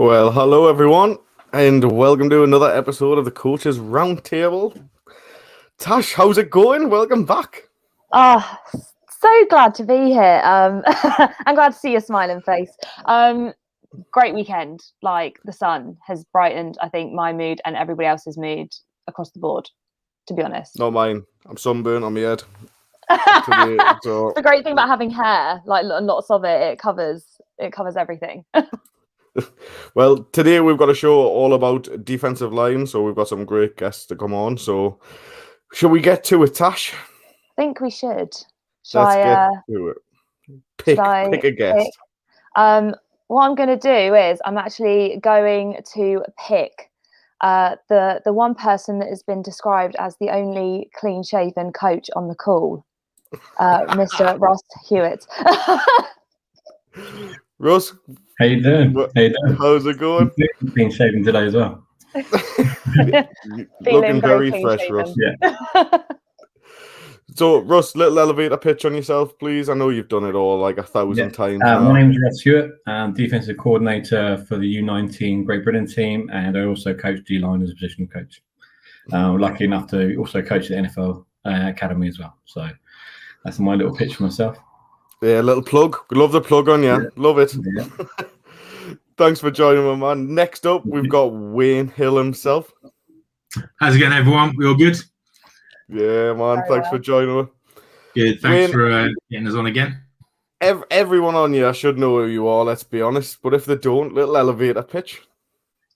Well, hello everyone, and welcome to another episode of the Coaches Roundtable. Tash, how's it going? Welcome back. Oh, so glad to be here. I'm glad to see your smiling face. Great weekend. Like, the sun has brightened, I think, my mood and everybody else's mood across the board, to be honest. Not mine. I'm sunburnt on my head. Today, so... The great thing about having hair, like lots of it, it covers everything. Well, today we've got a show all about defensive line, so we've got some great guests to come on. So, shall we get to it, Tash? I think we should. Let's get to it. Pick a guest. What I'm going to do is I'm actually going to pick the one person that has been described as the only clean-shaven coach on the call, Mr. Ross Hewitt. Ross, how you doing? How's it going? Clean shaven today as well. Looking very fresh, Ross. Yeah. So, Russ, little elevator pitch on yourself, please. I know you've done it all like 1,000 times. My name is Ross Hewitt. I'm defensive coordinator for the U19 Great Britain team, and I also coach D-line as a positional coach. Lucky enough to also coach the NFL Academy as well. So that's my little pitch for myself. Yeah, little plug. We love the plug on you. Yeah. Love it. Yeah. Thanks for joining me, man. Next up, we've got Wayne Hill himself. How's it going, everyone? We all good? Yeah, man. Thanks for joining me. Good. Thanks for getting us on again. Everyone on here should know who you are, let's be honest. But if they don't, little elevator pitch.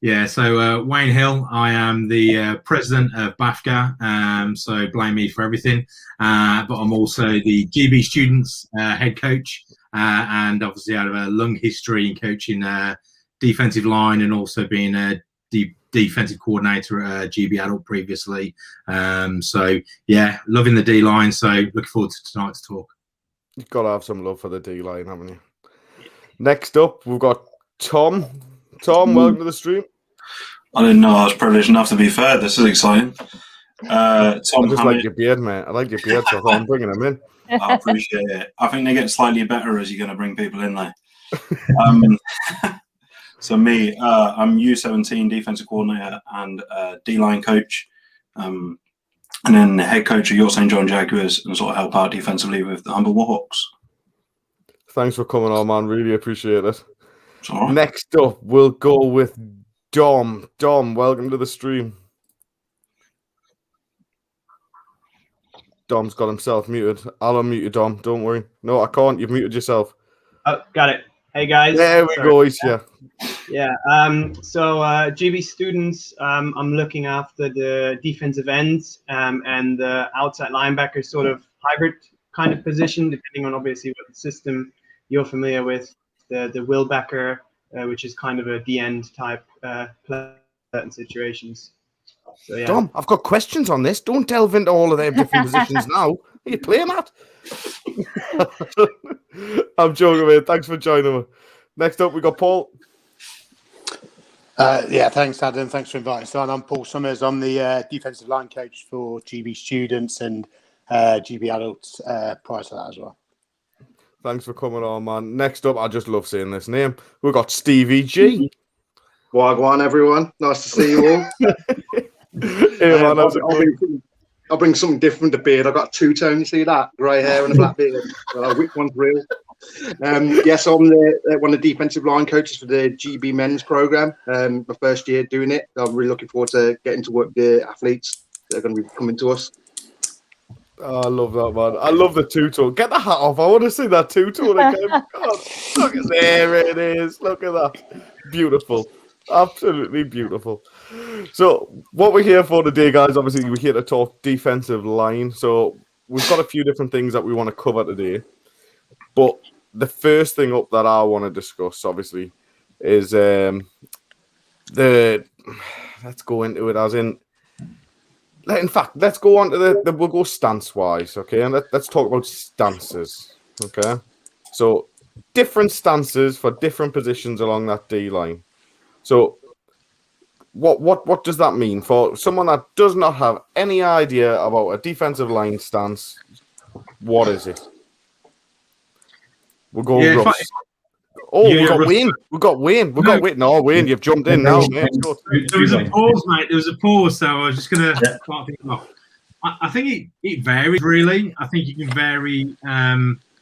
Yeah, so Wayne Hill, I am the president of BAFCA, so blame me for everything. But I'm also the GB students head coach, and obviously I have a long history in coaching defensive line and also being a defensive coordinator at GB Adult previously. So, yeah, loving the D-line, so looking forward to tonight's talk. You've got to have some love for the D-line, haven't you? Next up, we've got Tom. Tom, welcome to the stream. I didn't know I was privileged enough to be fair. This is exciting. Tom, I just like your beard, mate. I like your beard, so I'm bringing him in. I appreciate it. I think they get slightly better as you're going to bring people in there. So me, I'm U17 defensive coordinator and D-line coach, and then the head coach of York St John Jaguars, and sort of help out defensively with the Humber Warhawks. Thanks for coming on, man. Really appreciate it. Right. Next up, we'll go with Dom. Dom, welcome to the stream. Dom's got himself muted. I'll unmute you, Dom. Don't worry. No, I can't. You've muted yourself. Oh, got it. Hey, guys. There we go. Yeah. Yeah. So GB students, I'm looking after the defensive ends and the outside linebacker sort of hybrid kind of position, depending on obviously what system you're familiar with. The Will Backer, which is kind of a D-end type play in certain situations. So, yeah. Dom, I've got questions on this. Don't delve into all of their different positions now. Are you playing that? I'm joking, mate. Thanks for joining me. Next up, we got Paul. Thanks, Adam. Thanks for inviting us on. I'm Paul Summers. I'm the defensive line coach for GB students and GB adults prior to that as well. Thanks for coming on, man. Next up, I just love saying this name. We've got Stevie G. Wagwan, everyone. Nice to see you all. Hey, man, how's it going? I'll bring something different to beard. I've got two-tone, you see that? Grey hair and a black beard. Which one's real? Yes, I'm one of the defensive line coaches for the GB men's program. My first year doing it. I'm really looking forward to getting to work with the athletes that are going to be coming to us. Oh, I love that, man. I love the two-tone. Get the hat off. I want to see that two-tone again. God, look at there it is. Look at that. Beautiful. Absolutely beautiful. So what we're here for today, guys, obviously we're here to talk defensive line. So we've got a few different things that we want to cover today. But the first thing up that I want to discuss, obviously, is let's go into it as in fact, let's go on to we'll go stance-wise, okay? And let's talk about stances, okay? So different stances for different positions along that D-line. So what does that mean for someone that does not have any idea about a defensive line stance? What is it? We'll go Russ. Oh, Yeah, we've got Russ- Wayne. We've got Wayne. We've No. got Wayne. No, Wayne, you've jumped in now, mate. Go. There was a pause, mate. There was a pause, so I was just going to Yeah. start thinking off. I think it varies, really. I think you can vary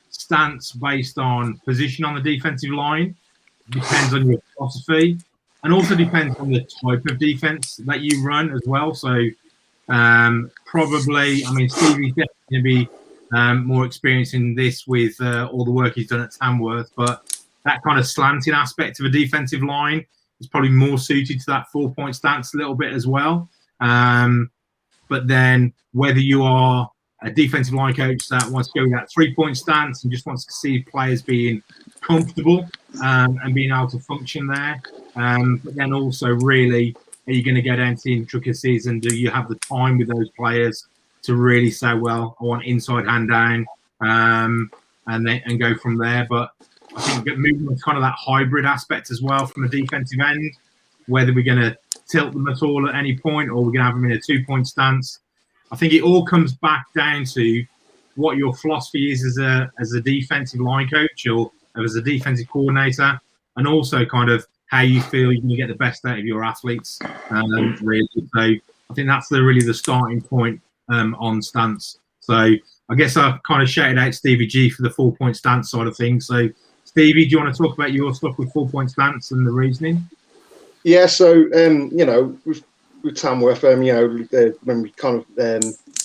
stance based on position on the defensive line. Depends on your philosophy, and also depends on the type of defense that you run as well. So probably, I mean, Stevie's definitely going to be more experienced in this with all the work he's done at Tamworth, but that kind of slanting aspect of a defensive line is probably more suited to that 4-point stance a little bit as well. But then whether you are a defensive line coach that wants to go with that 3-point stance and just wants to see players being comfortable and being able to function there, but then also really, are you going to get into the intricacies and do you have the time with those players to really say, well, I want inside hand down and go from there. But I think moving on kind of that hybrid aspect as well from a defensive end, whether we're going to tilt them at all at any point or we're going to have them in a 2-point stance. I think it all comes back down to what your philosophy is as a defensive line coach or as a defensive coordinator, and also kind of how you feel you're going to get the best out of your athletes. Really. So I think that's really the starting point on stance. So I guess I kind of shouted out Stevie G for the 4-point stance side of things. So Stevie, do you want to talk about your stuff with 4-point stance and the reasoning? Yeah, so you know, with Tamworth, you know, when we kind of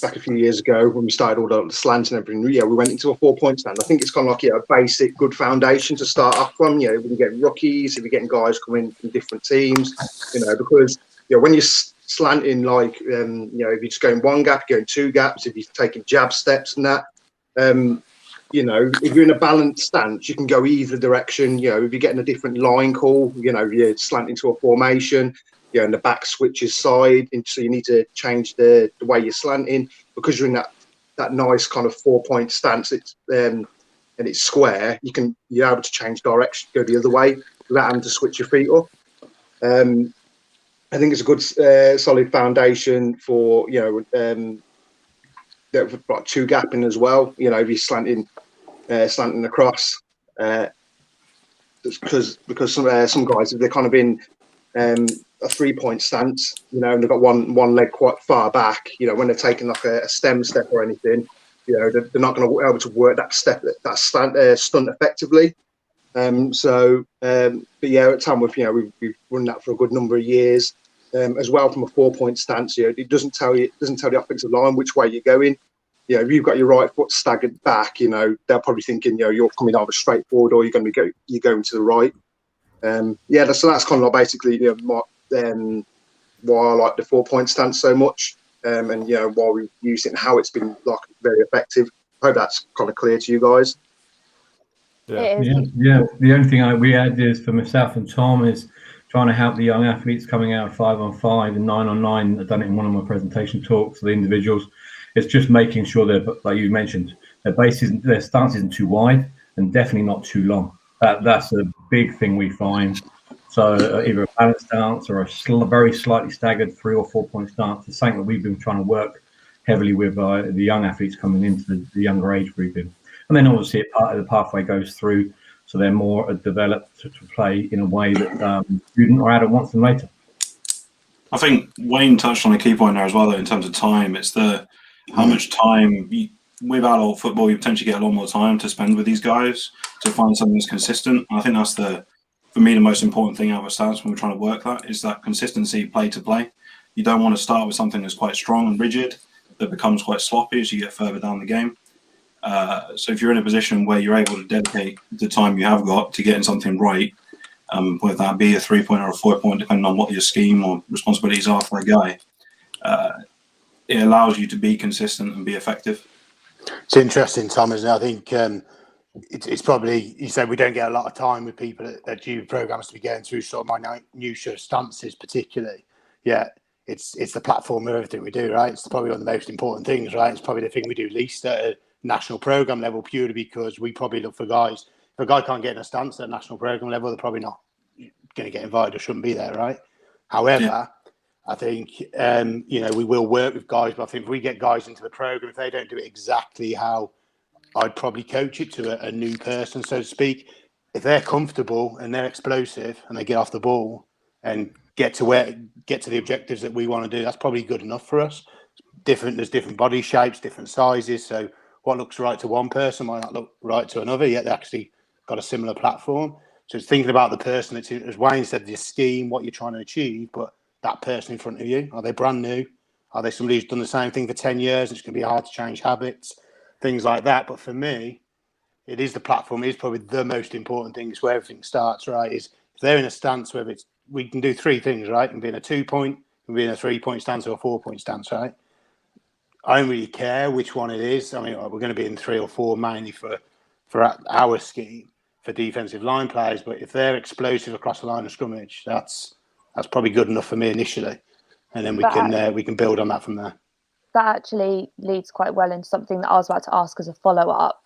back a few years ago when we started all the slants and everything, yeah, we went into a 4-point stand. I think it's kind of like a basic good foundation to start off from. You know, we can get rookies, if you're getting guys coming from different teams, you know, because you know when you're slanting, like you know, if you're just going one gap, you're going 2 gaps, if you're taking jab steps and that, you know, if you're in a balanced stance, you can go either direction. You know, if you're getting a different line call, you know, you're slanting to a formation, you know, and the back switches side, and so you need to change the way you're slanting because you're in that nice kind of 4-point stance. It's and it's square. You're able to change direction, go the other way without having to switch your feet up. I think it's a good solid foundation for, you know, like 2 gapping as well. You know, if you're slanting across, because some guys, if they're kind of in a 3-point stance, you know, and they've got one leg quite far back, you know, when they're taking like a stem step or anything, you know, they're not going to be able to work that stunt effectively. But yeah, at Tamworth, you know, we've run that for a good number of years. As well from a 4-point stance, you know, it doesn't tell the offensive line which way you're going. You know, if you've got your right foot staggered back, you know, they're probably thinking, you know, you're coming either straight forward or you're going to the right. Yeah, so that's kind of like basically, you know, why I like the 4-point stance so much, and you know why we use it and how it's been like very effective. I hope that's kind of clear to you guys. Yeah. The only thing we add is for myself and Tom is trying to help the young athletes coming out 5-on-5 and 9-on-9. I've done it in one of my presentation talks for the individuals. It's just making sure they're, like you mentioned, their stance isn't too wide and definitely not too long. That's a big thing we find. So either a balanced stance or a very slightly staggered 3 or 4-point stance is something that we've been trying to work heavily with the young athletes coming into the younger age grouping. And then obviously part of the pathway goes through, so they're more developed to play in a way that student or adult wants them later. I think Wayne touched on a key point there as well, though, in terms of time. It's how much time with adult football, you potentially get a lot more time to spend with these guys to find something that's consistent. And I think that's for me, the most important thing out of a stance when we're trying to work that is that consistency, play to play. You don't want to start with something that's quite strong and rigid that becomes quite sloppy as you get further down the game. So if you're in a position where you're able to dedicate the time you have got to getting something right, whether that be a 3-point or a 4-point, depending on what your scheme or responsibilities are for a guy, it allows you to be consistent and be effective. It's interesting, Tom, isn't it? I think it's probably, you said we don't get a lot of time with people at GB programs to be going through sort of minutiae stances particularly. Yeah, it's the platform of everything we do, right? It's probably one of the most important things, right? It's probably the thing we do least at a national program level, purely because we probably look for guys. If a guy can't get in a stance at a national program level, they're probably not going to get invited or shouldn't be there, right? However, I think, you know, we will work with guys, but I think if we get guys into the program, if they don't do it exactly how I'd probably coach it to a new person, so to speak, if they're comfortable and they're explosive and they get off the ball and get to the objectives that we want to do, that's probably good enough for us. There's different body shapes, different sizes. So what looks right to one person might not look right to another, yet they actually got a similar platform. So it's thinking about the person that's, as Wayne said, the scheme, what you're trying to achieve, but that person in front of you, are they brand new? Are they somebody who's done the same thing for 10 years? It's going to be hard to change habits, things like that. But for me, it is the platform. It is probably the most important thing. It's where everything starts, right? Is if they're in a stance where we can do three things, right? It can be in a 2-point, it can be in a 3-point stance or a 4-point stance, right? I don't really care which one it is. I mean, we're going to be in 3 or 4 mainly for our scheme for defensive line players. But if they're explosive across the line of scrimmage, that's probably good enough for me initially, and then we can build on that from there. That actually leads quite well into something that I was about to ask as a follow-up.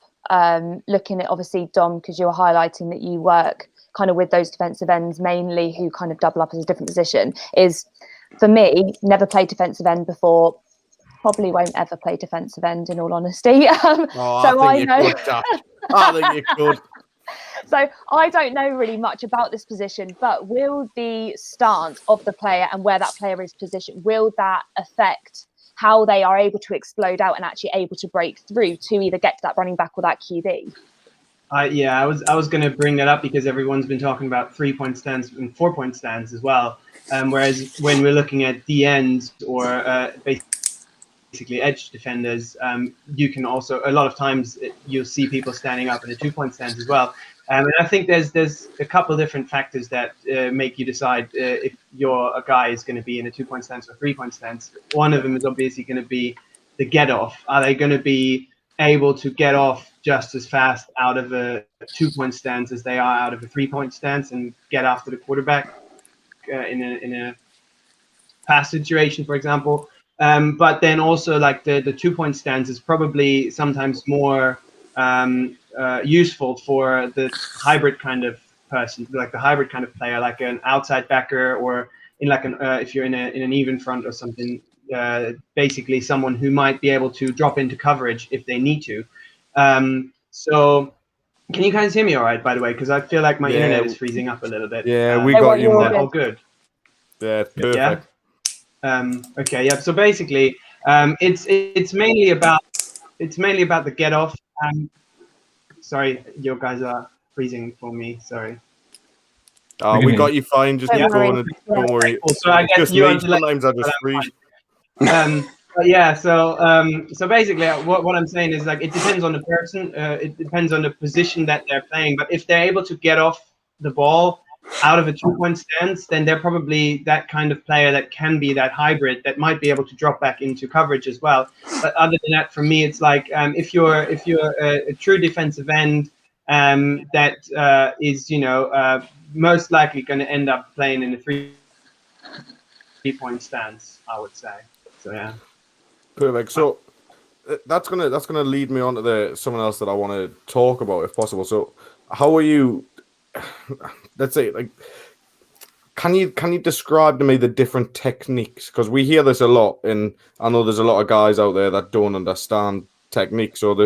Looking at, obviously, Dom, because you were highlighting that you work kind of with those defensive ends mainly who kind of double up as a different position, is, for me, never played defensive end before, probably won't ever play defensive end, in all honesty. I think you could. So I don't know really much about this position, but will the stance of the player and where that player is positioned, will that affect how they are able to explode out and actually able to break through to either get to that running back or that QB? Yeah, I was going to bring that up because everyone's been talking about 3-point stance and 4-point stance as well. Whereas when we're looking at DNs or basically edge defenders, you can also, a lot of times you'll see people standing up in a 2-point stance as well. And I think there's a couple of different factors that make you decide if a guy is going to be in a 2-point stance or 3-point stance. One of them is obviously going to be the get off. Are they going to be able to get off just as fast out of a 2-point stance as they are out of a 3-point stance and get after the quarterback in a pass situation, for example? But then also, like, the 2-point stance is probably sometimes more useful for the hybrid kind of person, like the hybrid kind of player, like an outside backer, or in like if you're in an even front or something, basically someone who might be able to drop into coverage if they need to. So can you guys hear me all right, by the way? Because I feel like my internet is freezing up a little bit. Yeah, we got you. All good. Yeah, perfect. Yeah? Okay, yeah. So basically, it's mainly about the get off. Sorry, you guys are freezing for me. Sorry. We got you fine. Just keep going. Don't worry. So I guess sometimes I just freeze. But yeah, so basically, what I'm saying is, like, it depends on the person. It depends on the position that they're playing. But if they're able to get off the ball out of a 2-point stance, then they're probably that kind of player that can be that hybrid that might be able to drop back into coverage as well. But other than that, for me, it's like, if you're a true defensive end that is, most likely going to end up playing in a 3-point stance, I would say. So yeah. Perfect. So that's gonna lead me on to someone else that I want to talk about, if possible. So how are you? Let's say, like, can you describe to me the different techniques? Because we hear this a lot, and I know there's a lot of guys out there that don't understand techniques. So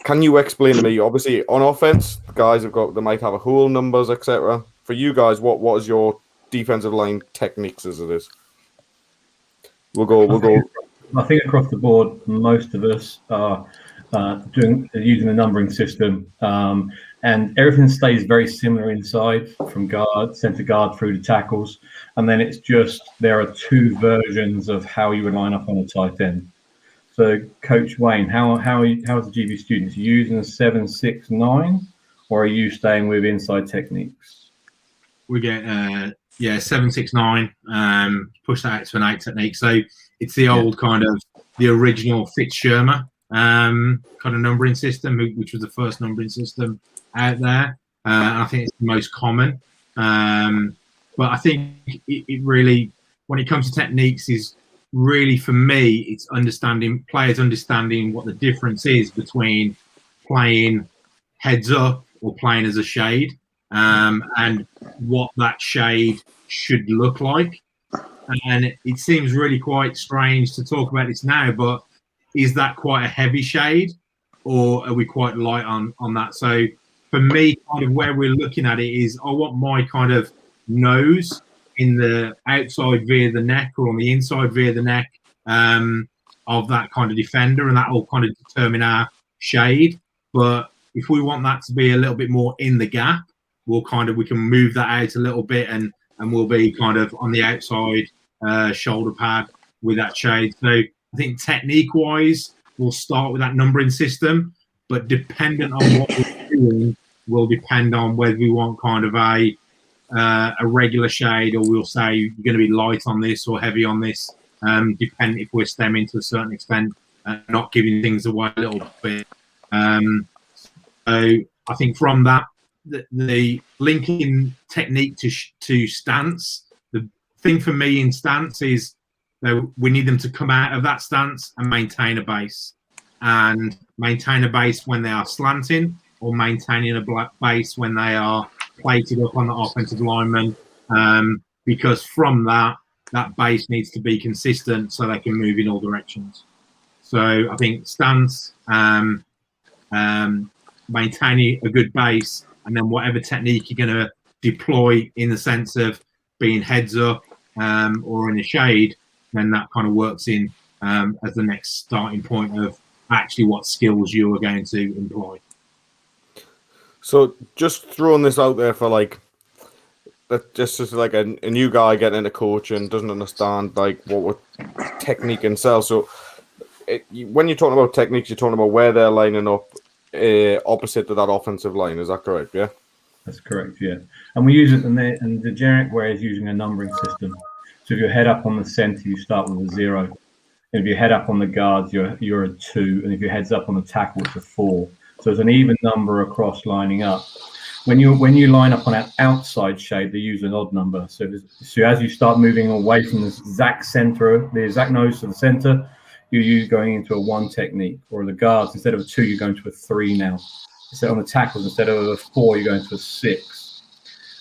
can you explain to me? Obviously, on offense, guys they might have a hole numbers, etc. For you guys, what is your defensive line techniques as it is? We'll go. I think across the board, most of us are using the numbering system, and everything stays very similar inside, from center guard through to tackles, and then it's just there are 2 versions of how you would line up on a tight end. So, Coach Wayne, how is the GB students using 7-6-9, or are you staying with inside techniques? We get 7-6-9, push that out to an 8 technique. So it's the old kind of the original Fitz-Schirmer kind of numbering system, which was the first numbering system out there. I think it's the most common. But I think it really, when it comes to techniques, is really, for me, it's players understanding what the difference is between playing heads up or playing as a shade, and what that shade should look like. And it seems really quite strange to talk about this now, but is that quite a heavy shade, or are we quite light on that? So for me, kind of where we're looking at it is I want my kind of nose in the outside via the neck or on the inside via the neck of that kind of defender, and that will kind of determine our shade. But if we want that to be a little bit more in the gap, we can move that out a little bit, and we'll be kind of on the outside shoulder pad with that shade. So I think technique wise, we'll start with that numbering system, but dependent on what we're doing will depend on whether we want kind of a regular shade, or we'll say you're going to be light on this or heavy on this, depending if we're stemming to a certain extent and not giving things away a little bit. So I think from that, the linking technique to stance, the thing for me in stance is that we need them to come out of that stance and maintain a base, and maintain a base when they are slanting, or maintaining a base when they are plated up on the offensive lineman, because from that base needs to be consistent so they can move in all directions. So I think stance, maintaining a good base, and then whatever technique you're going to deploy in the sense of being heads up or in a shade, then that kind of works in as the next starting point of actually what skills you are going to employ. So just throwing this out there for like, just as like a new guy getting into coaching, doesn't understand like what technique and sell. So when you're talking about techniques, you're talking about where they're lining up opposite to that offensive line. Is that correct? Yeah. That's correct. Yeah, and we use it, and the generic way is using a numbering system. So if you head up on the center, you start with a 0. And if you head up on the guards, you're a 2, and if your head's up on the tackle, it's a 4. So it's an even number across lining up. When you line up on an outside shade, they use an odd number. So as you start moving away from the exact center, the exact nose to the center, you're going into a 1 technique. Or the guards, instead of a 2, you're going to a 3 now. So on the tackles, instead of a 4, you're going to a 6.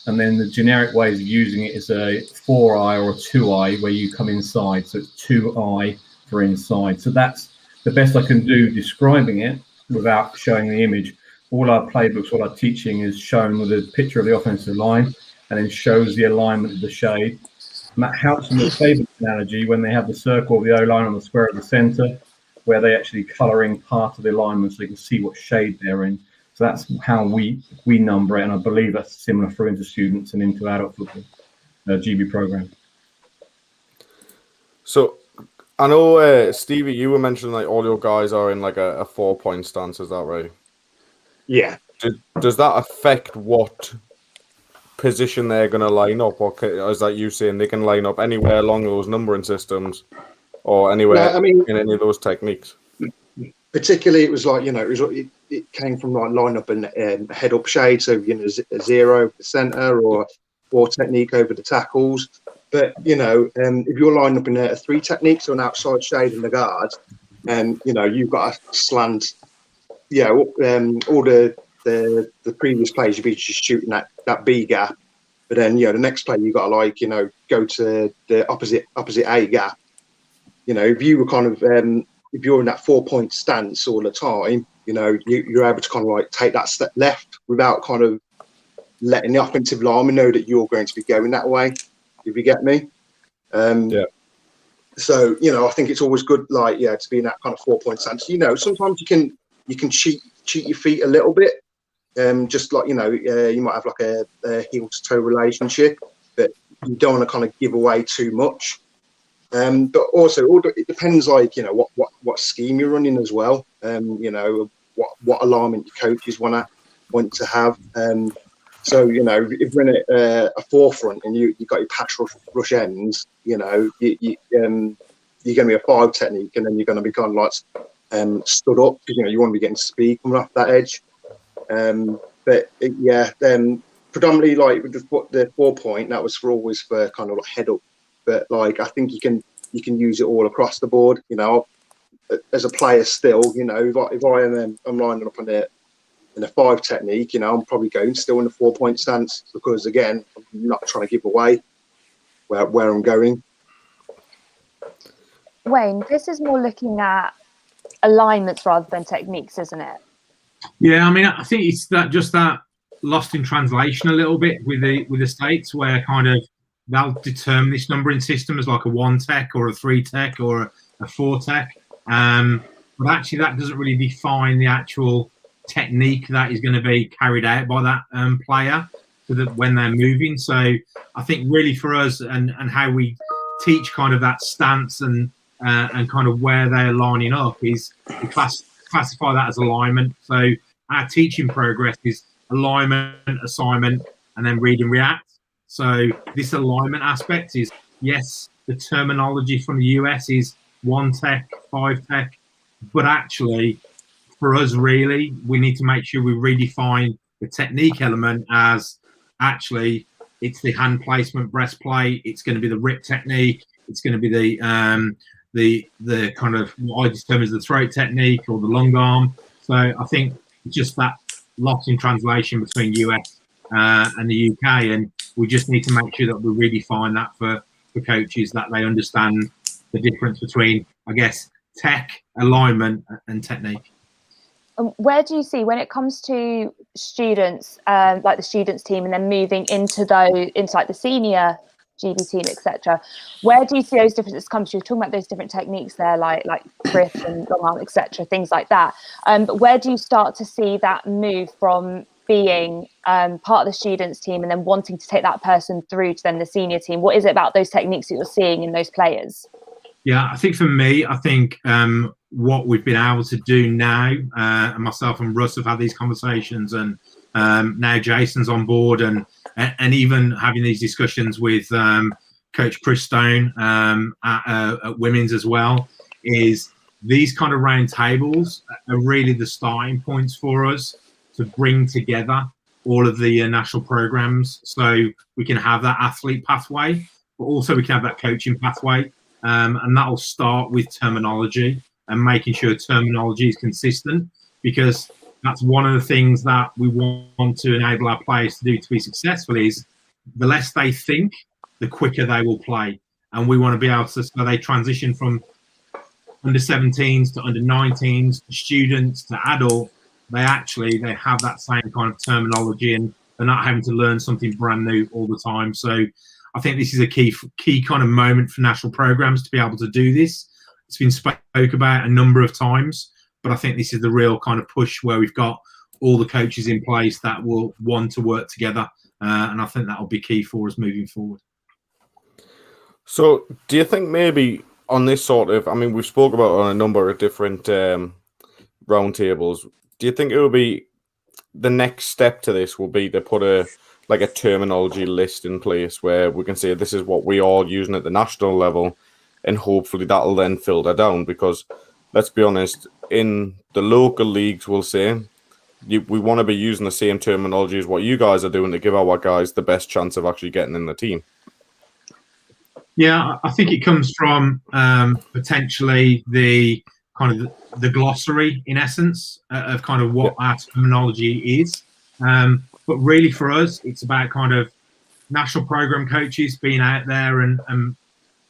And then the generic ways of using it is a 4-eye or a 2-eye, where you come inside. So it's 2-eye for inside. So that's the best I can do describing it without showing the image. All our playbooks, all our teaching is shown with a picture of the offensive line, and then shows the alignment of the shade. And that helps in the playbook analogy when they have the circle of the O-line on the square of the center, where they actually color in part of the alignment so they can see what shade they're in. So that's how we number it, and I believe that's similar for into students and into adult football, GB program. So I know, Stevie, you were mentioning like all your guys are in like a 4-point stance. Is that right? Yeah. Does that affect what position they're going to line up, or is that you saying they can line up anywhere along those numbering systems, or anywhere in any of those techniques? Particularly, it was like, it came from like line up and head up shade, so a 0 center or technique over the tackles. But if you're lining up in a 3 technique, so an outside shade in the guard, you've got a slant. Yeah, all the previous plays you've been just shooting that B gap, but then the next play you got to go to the opposite A gap. If you were kind of if you're in that 4-point stance all the time, you're able to kind of like take that step left without kind of letting the offensive lineman know that you're going to be going that way, if you get me. Yeah. So, I think it's always good, to be in that kind of 4-point stance. Sometimes you can cheat your feet a little bit. Just like, you might have like a heel to toe relationship, but you don't want to kind of give away too much. But also, it depends, what scheme you're running as well. What alignment your coaches want to have. So if you're in a forefront and you've got your pass rush ends, you're going to be a 5 technique, and then you're going to be kind of like stood up because you want to be getting speed coming off that edge. Predominantly like with the 4-point, that was always for kind of like head up. But like I think you can use it all across the board. As a player still, if I am I'm lining up in a 5 technique, I'm probably going still in a 4-point stance because again, I'm not trying to give away where I'm going. Wayne, this is more looking at alignments rather than techniques, isn't it? Yeah, I mean, I think it's that lost in translation a little bit with the States, where kind of they'll determine this numbering system as like a 1 tech or a 3 tech or a 4 tech. But actually, that doesn't really define the actual technique that is going to be carried out by that player when they're moving. So I think really for us and how we teach kind of that stance and kind of where they're lining up is we classify that as alignment. So our teaching progress is alignment, assignment, and then read and react. So this alignment aspect is, yes, the terminology from the US is 1 tech, 5 tech, but actually for us, really, we need to make sure we redefine the technique element as actually it's the hand placement, breastplate, it's going to be the rip technique, it's going to be the kind of what I determine as the throat technique or the long arm. So I think just that loss in translation between US and the UK, and we just need to make sure that we redefine that for coaches, that they understand the difference between, I guess, tech, alignment, and technique. Where do you see when it comes to students, like the students team, and then moving into like the senior GB team, etc.? Where do you see those differences come to? You're talking about those different techniques there, like grip and long arm, etc., things like that. But where do you start to see that move from being part of the students team and then wanting to take that person through to then the senior team? What is it about those techniques that you're seeing in those players? Yeah, I think for me, what we've been able to do now, and myself and Russ have had these conversations, and now Jason's on board, and even having these discussions with Coach Chris Stone at Women's as well, is these kind of round tables are really the starting points for us to bring together all of the national programs, so we can have that athlete pathway, but also we can have that coaching pathway, and that will start with terminology and making sure terminology is consistent, because that's one of the things that we want to enable our players to do to be successful is the less they think, the quicker they will play. And we want to be able to, so they transition from under 17s to under 19s, to students to adult, they have that same kind of terminology, and they're not having to learn something brand new all the time. So I think this is a key kind of moment for national programs to be able to do this. It's been spoke about a number of times, but I think this is the real kind of push where we've got all the coaches in place that will want to work together, and I think that will be key for us moving forward. So do you think maybe on this sort of, I mean, we've spoke about on a number of different roundtables, do you think it will be the next step to this will be to put a terminology list in place where we can say this is what we are using at the national level, and hopefully that'll then filter down? Because let's be honest, in the local leagues, we'll say we want to be using the same terminology as what you guys are doing to give our guys the best chance of actually getting in the team. Yeah, I think it comes from potentially the kind of the glossary, in essence, of kind of what our terminology is. But really for us, it's about kind of national program coaches being out there and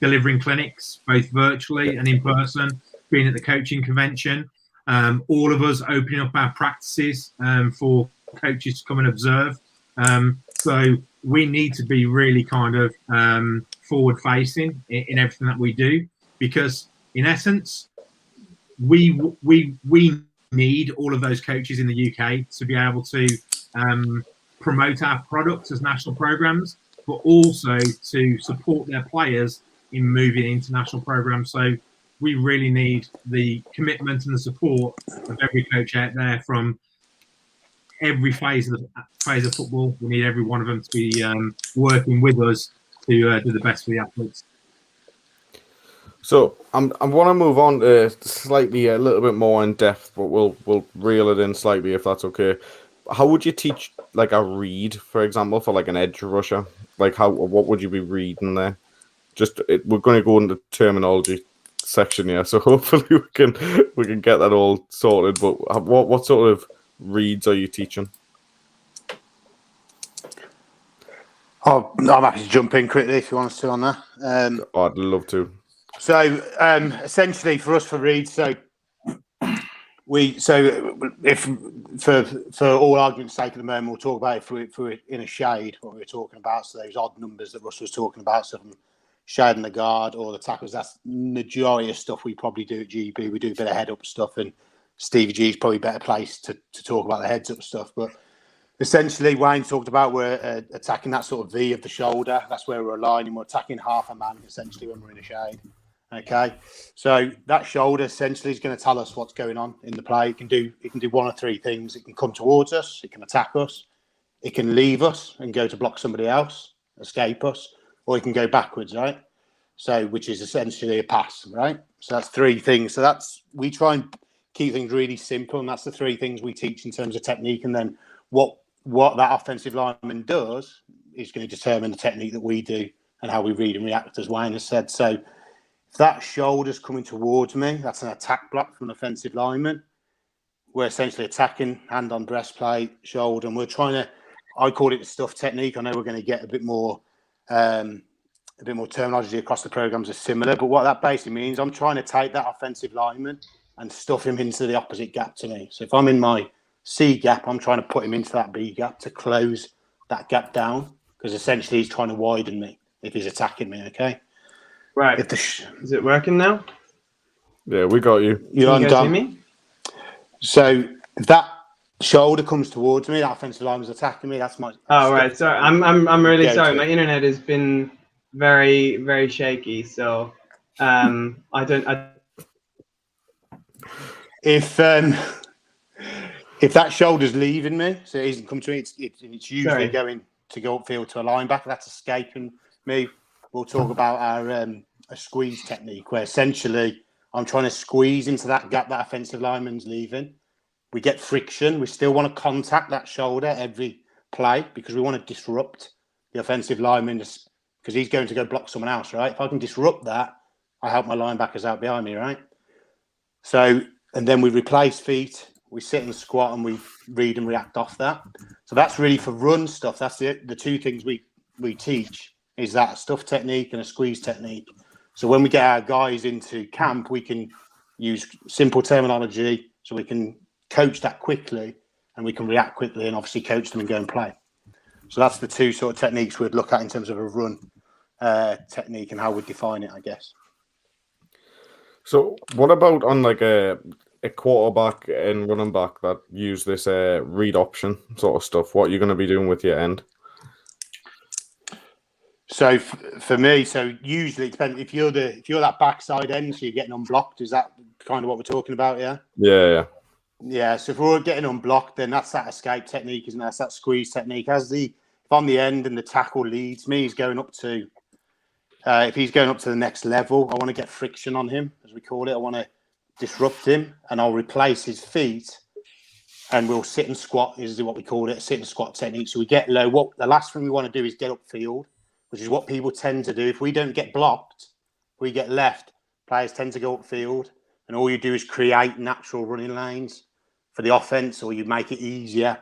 delivering clinics, both virtually and in person, being at the coaching convention. All of us opening up our practices for coaches to come and observe. So we need to be really kind of forward facing in everything that we do, because in essence, we need all of those coaches in the UK to be able to promote our products as national programs, but also to support their players in moving into national programs. So we really need the commitment and the support of every coach out there from every phase of football. We need every one of them to be working with us to do the best for the athletes. So I want to move on to slightly a little bit more in depth, but we'll reel it in slightly if that's okay. How would you teach like a read, for example, for like an edge rusher? Like what would you be reading there? We're going to go into terminology section here, so hopefully we can get that all sorted. But what sort of reads are you teaching? I'm happy to jump in quickly if you want us to on that. I'd love to. So essentially for us for reads, if for all argument's sake at the moment, we'll talk about it if we're in a shade, what we were talking about. So those odd numbers that Russ was talking about, so from shading the guard or the tackles, that's majority of stuff we probably do at GB. We do a bit of head up stuff, and Stevie G is probably better placed to talk about the heads up stuff. But essentially, Wayne talked about we're attacking that sort of V of the shoulder. That's where we're aligning. We're attacking half a man essentially when we're in a shade. Okay, so that shoulder essentially is going to tell us what's going on in the play. It can do one of three things. It can come towards us, it can attack us, it can leave us and go to block somebody else, escape us, or it can go backwards, right? So, which is essentially a pass, right? So that's three things. So we try and keep things really simple, and that's the three things we teach in terms of technique. And then what that offensive lineman does is going to determine the technique that we do and how we read and react, as Wayne has said. So if that shoulder's coming towards me, that's an attack block from an offensive lineman. We're essentially attacking hand on breastplate, shoulder, and we're trying to, I call it the stuff technique. I know we're going to get a bit more terminology across the programs are similar, but what that basically means, I'm trying to take that offensive lineman and stuff him into the opposite gap to me. So if I'm in my C gap, I'm trying to put him into that B gap to close that gap down, because essentially he's trying to widen me if he's attacking me, okay? Right. Is it working now? Yeah, we got you. Can you guys hear me? So if that shoulder comes towards me, that offensive lineman's attacking me. That's my. Oh, right. Sorry, I'm really sorry. My internet has been very, very shaky. So I don't. If that shoulder's leaving me, so it isn't come to me, it's usually going to go upfield to a linebacker. That's escaping me. We'll talk about our a squeeze technique, where essentially I'm trying to squeeze into that gap that offensive lineman's leaving. We get friction. We still want to contact that shoulder every play because we want to disrupt the offensive lineman because he's going to go block someone else, right? If I can disrupt that, I help my linebackers out behind me, right? So, and then we replace feet. We sit and squat and we read and react off that. So that's really for run stuff. That's the two things we teach. Is that a stuff technique and a squeeze technique. So when we get our guys into camp, we can use simple terminology so we can coach that quickly and we can react quickly and obviously coach them and go and play. So that's the two sort of techniques we'd look at in terms of a run technique and how we define it, I guess. So what about on like a quarterback and running back that use this read option sort of stuff? What are you going to be doing with your end? So for me, so usually it depends if you're that backside end, so you're getting unblocked. Is that kind of what we're talking about? Yeah. Yeah. So if we're getting unblocked, then that's that escape technique, isn't it? That's that squeeze technique. If I'm the end and the tackle leads me, he's going up to. If he's going up to the next level, I want to get friction on him, as we call it. I want to disrupt him, and I'll replace his feet, and we'll sit and squat. Is what we call it, sit and squat technique. So we get low. What the last thing we want to do is get upfield, which is what people tend to do. If we don't get blocked, we get left. Players tend to go upfield, and all you do is create natural running lanes for the offense, or you make it easier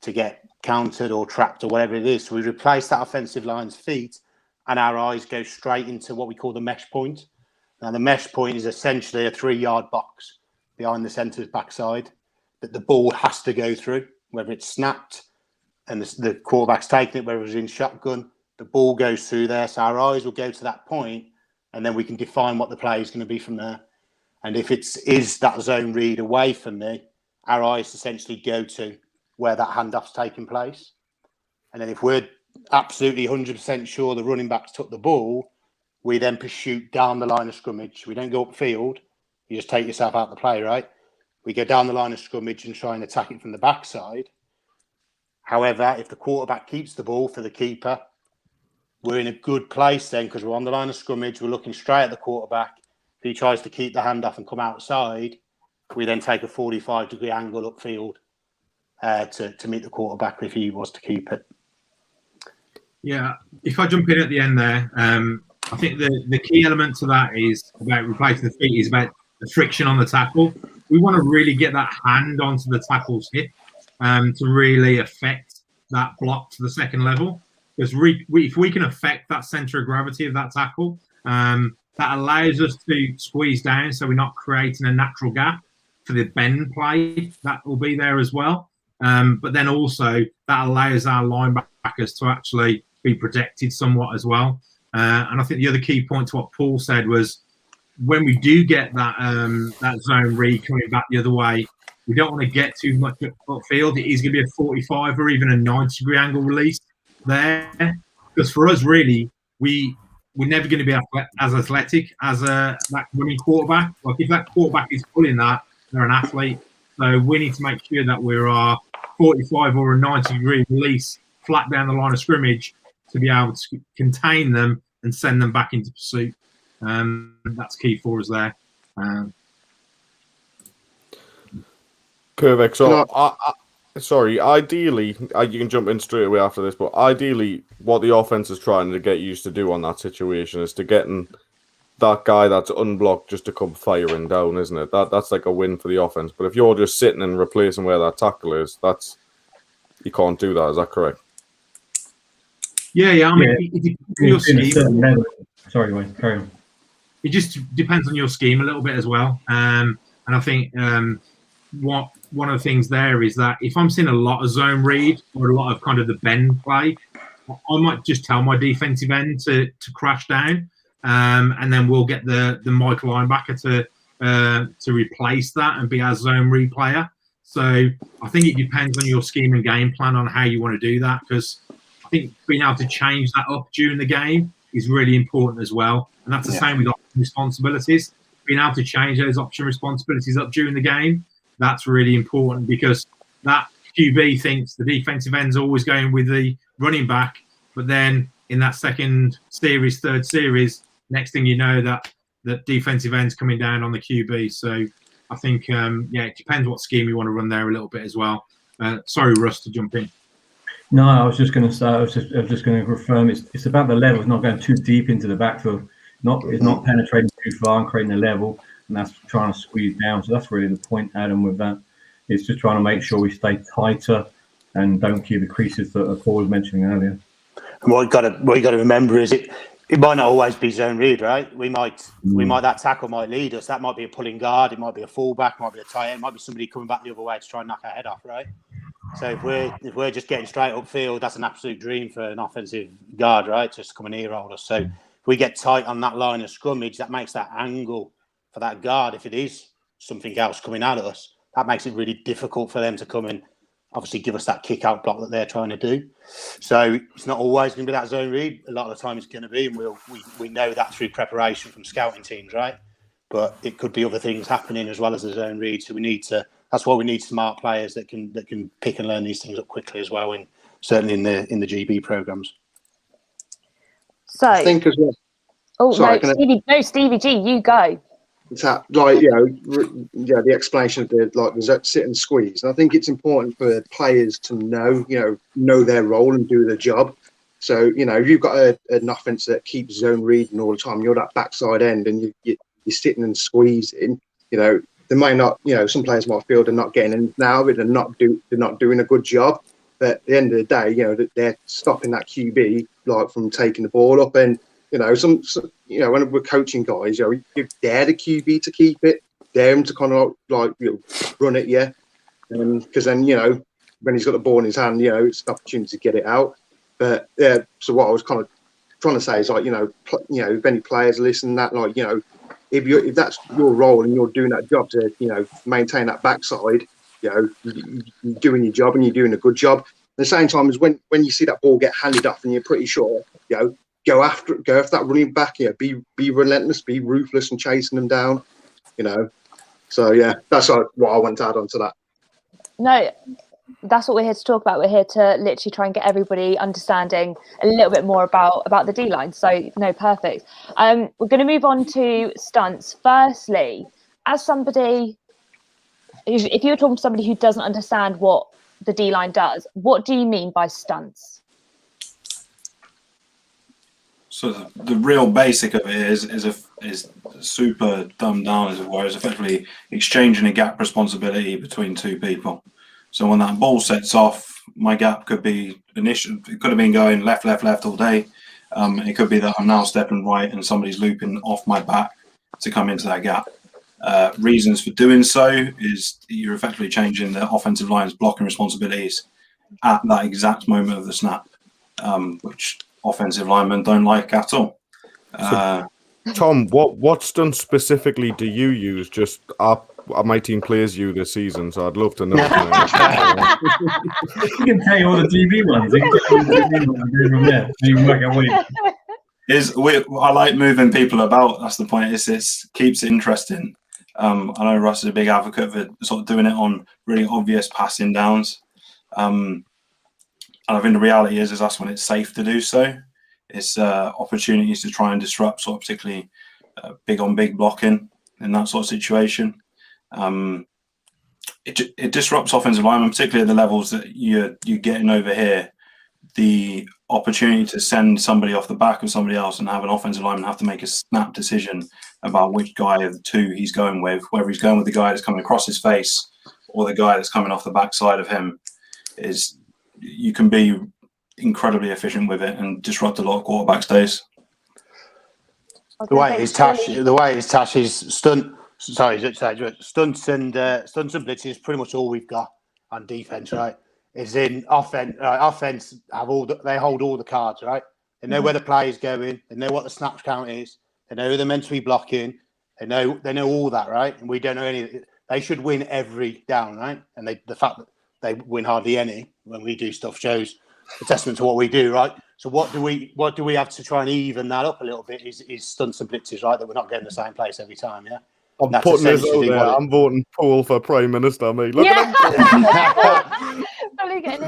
to get countered or trapped or whatever it is. So we replace that offensive line's feet, and our eyes go straight into what we call the mesh point. Now, the mesh point is essentially a 3-yard box behind the centre's backside that the ball has to go through, whether it's snapped and the quarterback's taking it, whether it's in shotgun. The ball goes through there, so our eyes will go to that point, and then we can define what the play is going to be from there. And if is that zone read away from me, our eyes essentially go to where that handoff's taking place. And then if we're absolutely 100% sure the running backs took the ball, we then pursue down the line of scrimmage. We don't go upfield. You just take yourself out of the play, right? We go down the line of scrimmage and try and attack it from the backside. However, if the quarterback keeps the ball for the keeper, we're in a good place then because we're on the line of scrimmage. We're looking straight at the quarterback. If he tries to keep the handoff and come outside, we then take a 45-degree angle upfield to meet the quarterback if he was to keep it. Yeah, if I jump in at the end there, I think the key element to that is about replacing the feet is about the friction on the tackle. We want to really get that hand onto the tackle's hip to really affect that block to the second level. Because if we can affect that center of gravity of that tackle, that allows us to squeeze down so we're not creating a natural gap. for the bend play that will be there as well. But then also that allows our linebackers to actually be protected somewhat as well. And I think the other key point to what Paul said was when we do get that that zone read coming back the other way, we don't want to get too much upfield. It is going to be a 45 or even a 90-degree angle release there, because for us, really, we're never going to be as athletic as that running quarterback. Like if that quarterback is pulling that, they're an athlete. So we need to make sure that we're a 45 or a 90-degree release flat down the line of scrimmage to be able to contain them and send them back into pursuit. That's key for us there. Perfect. So, sorry, ideally, you can jump in straight away after this, but ideally, what the offense is trying to get used to do on that situation is to getting that guy that's unblocked just to come firing down, isn't it? That's like a win for the offense. But if you're just sitting and replacing where that tackle is, you can't do that. Is that correct? Yeah. I mean, your scheme. Sorry, Wayne, carry on. It just depends on your scheme a little bit as well. And I think one of the things there is that if I'm seeing a lot of zone read or a lot of kind of the bend play, I might just tell my defensive end to crash down, and then we'll get the Michael linebacker to replace that and be our zone read player. So I think it depends on your scheme and game plan on how you want to do that, because I think being able to change that up during the game is really important as well. And that's the same with option responsibilities. Being able to change those option responsibilities up during the game, that's really important, because that QB thinks the defensive end's always going with the running back, but then in that second series, third series, next thing you know, that defensive end's coming down on the QB. So I think, it depends what scheme you want to run there a little bit as well. Sorry, Russ, to jump in. No, I was just going to say, I was just going to confirm it's about the level. It's not going too deep into the backfield. It's not penetrating too far and creating a level, and that's trying to squeeze down. So that's really the point, Adam, with that. It's just trying to make sure we stay tighter and don't keep the creases that Paul was mentioning earlier. And what you got to remember is it might not always be zone read, right? That tackle might lead us. That might be a pulling guard. It might be a fullback. It might be a tight end. It might be somebody coming back the other way to try and knock our head off, right? So if we're just getting straight upfield, that's an absolute dream for an offensive guard, right? Just to come and ear roll us. So if we get tight on that line of scrummage, that makes that angle for that guard, if it is something else coming at us, that makes it really difficult for them to come and obviously give us that kick out block that they're trying to do. So it's not always going to be that zone read. A lot of the time it's going to be, and we know that through preparation from scouting teams, right? But it could be other things happening as well as the zone read. So that's why we need smart players that can pick and learn these things up quickly as well, and certainly in the GB programs. So I think as well. Oh, sorry, Stevie G, you go. It's that, the explanation of the sit and squeeze. And I think it's important for players to know their role and do their job. So, if you've got an offense that keeps zone reading all the time, you're that backside end and you're sitting and squeezing, they may not, some players might feel they're not getting in now, but they're not doing a good job. But at the end of the day, they're stopping that QB from taking the ball up. And when we're coaching guys, you dare the QB to keep it, dare him to kind of run it, because then when he's got the ball in his hand, it's an opportunity to get it out. But so what I was kind of trying to say is if any players listen, that if that's your role and you're doing that job to maintain that backside, you're doing your job and you're doing a good job. At the same time as when you see that ball get handed off and you're pretty sure, go after that running back, be relentless, be ruthless and chasing them down, So that's what I want to add on to that. No, that's what we're here to talk about. We're here to literally try and get everybody understanding a little bit more about the D-line. So no, perfect. We're going to move on to stunts. Firstly, as somebody, if you're talking to somebody who doesn't understand what the D-line does, what do you mean by stunts? So the real basic of it is super dumbed down, as it were, is effectively exchanging a gap responsibility between two people. So when that ball sets off, my gap could be it could have been going left all day. It could be that I'm now stepping right and somebody's looping off my back to come into that gap. Reasons for doing so is you're effectively changing the offensive line's blocking responsibilities at that exact moment of the snap, which offensive linemen don't like at all. Tom, what stunt specifically do you use? Just my team plays you this season, so I'd love to know. You can tell you all the TV ones. You can tell you all the TV ones and go from there. So you can work out what you... I like moving people about. That's the point. It keeps it interesting. I know Russ is a big advocate for sort of doing it on really obvious passing downs. And I think the reality is that's when it's safe to do so. It's opportunities to try and disrupt, sort of particularly big on big blocking in that sort of situation. It disrupts offensive linemen, particularly at the levels that you're getting over here. The opportunity to send somebody off the back of somebody else and have an offensive lineman have to make a snap decision about which guy of the two he's going with, whether he's going with the guy that's coming across his face or the guy that's coming off the backside of him, is you can be incredibly efficient with it and disrupt a lot of quarterbacks' days. The way it is, Tash is stunts and blitz is pretty much all we've got on defense, right? Is in offense. Offense they hold all the cards, right? They know where the play is going. They know what the snap count is. They know who they're meant to be blocking. They know all that, right? And we don't know any. They should win every down, right? And the fact that they win hardly any when we do stuff shows a testament to what we do, right? So what do we have to try and even that up a little bit? Is stunts and blitzes, right? That we're not getting the same place every time, yeah. I'm putting this out there. I'm voting Poole for Prime Minister. Mate, look at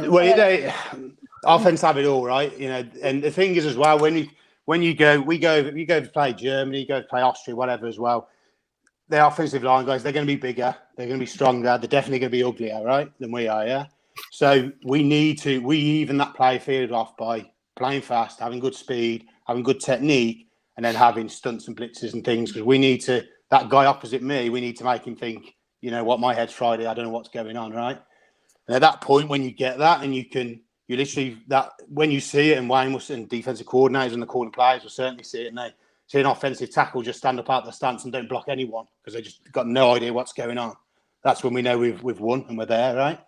him. Offense have it all, right? You know, and the thing is as well, when you go to play Germany, go to play Austria, whatever as well. The offensive line guys, they're going to be bigger, they're going to be stronger, they're definitely going to be uglier, right, than we are, yeah. So we even that play field off by playing fast, having good speed, having good technique, and then having stunts and blitzes and things, because we need to. That guy opposite me, we need to make him think, you know what, my head's Friday, I don't know what's going on, right? And at that point, when you get that, and you literally, that when you see it, and Wayne and defensive coordinators and the corner players will certainly see it, and they see an offensive tackle just stand up out the stance and don't block anyone because they just got no idea what's going on. That's when we know we've won and we're there, right?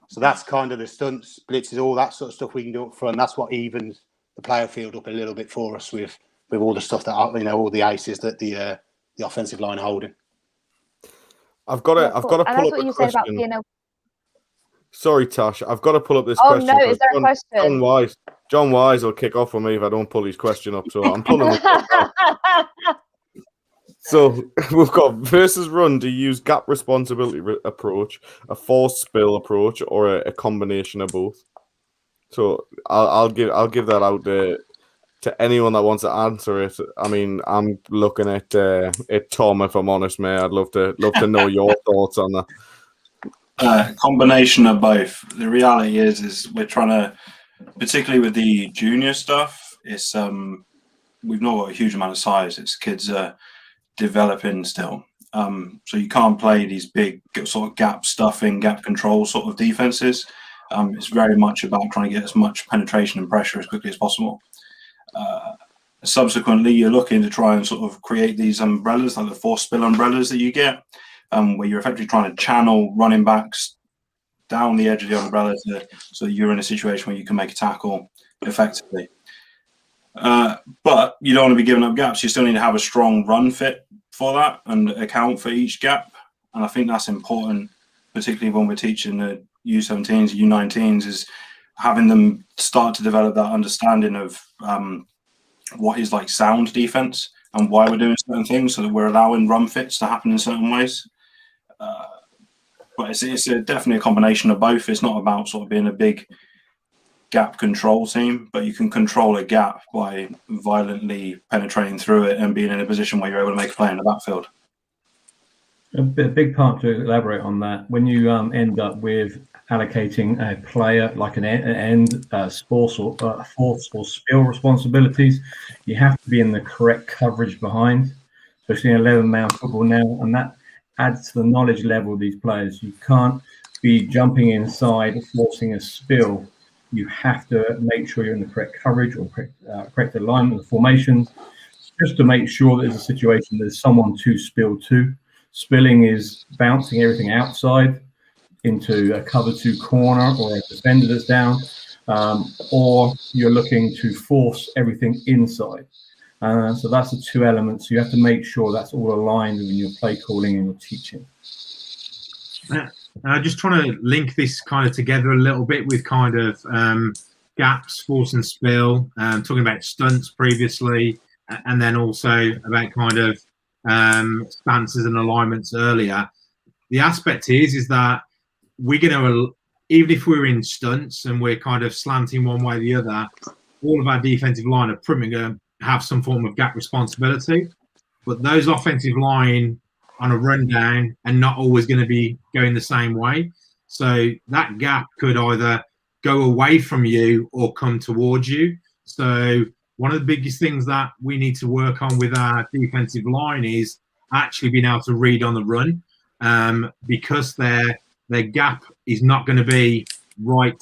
So that's kind of the stunts, blitzes, all that sort of stuff we can do up front. That's what evens the player field up a little bit for us with all the stuff that all the aces that the offensive line holding. I've got to pull up a question. Sorry, Tash, I've got to pull up this question. Oh no, is there a question? John Wise will kick off with me if I don't pull his question up. So I'm pulling it up. So we've got versus run. Do you use gap responsibility approach, a forced spill approach, or a combination of both? So I'll give that out there to anyone that wants to answer it. I mean, I'm looking at Tom. If I'm honest, mate, I'd love to know your thoughts on that. Combination of both. The reality is we're trying to, particularly with the junior stuff, it's we've not got a huge amount of size. It's kids developing still. So you can't play these big sort of gap stuffing, gap control sort of defenses. It's very much about trying to get as much penetration and pressure as quickly as possible. Subsequently, you're looking to try and sort of create these umbrellas, like the force spill umbrellas that you get, where you're effectively trying to channel running backs down the edge of the umbrella so you're in a situation where you can make a tackle effectively. But you don't want to be giving up gaps. You still need to have a strong run fit for that and account for each gap. And I think that's important, particularly when we're teaching the U17s, U19s, is having them start to develop that understanding of what is like sound defense and why we're doing certain things, so that we're allowing run fits to happen in certain ways. But it's definitely a combination of both. It's not about sort of being a big gap control team, but you can control a gap by violently penetrating through it and being in a position where you're able to make a play in the backfield. A big part to elaborate on that, when you end up with allocating a player like an end force or spill responsibilities, you have to be in the correct coverage behind, especially in 11-man football now, and that adds to the knowledge level of these players. You can't be jumping inside, forcing a spill. You have to make sure you're in the correct coverage or correct alignment of formations, just to make sure that there's a situation there's someone to spill to. Spilling is bouncing everything outside into a cover 2 corner or a defender that's down, or you're looking to force everything inside. So that's the 2 elements. You have to make sure that's all aligned in your play calling and your teaching. Just trying to link this kind of together a little bit with kind of gaps, force and spill, talking about stunts previously, and then also about kind of stances and alignments earlier. The aspect is that we're going to, even if we're in stunts and we're kind of slanting one way or the other, all of our defensive line are probably going to have some form of gap responsibility. But those offensive line on a rundown are not always going to be going the same way. So that gap could either go away from you or come towards you. So one of the biggest things that we need to work on with our defensive line is actually being able to read on the run, because their gap is not going to be right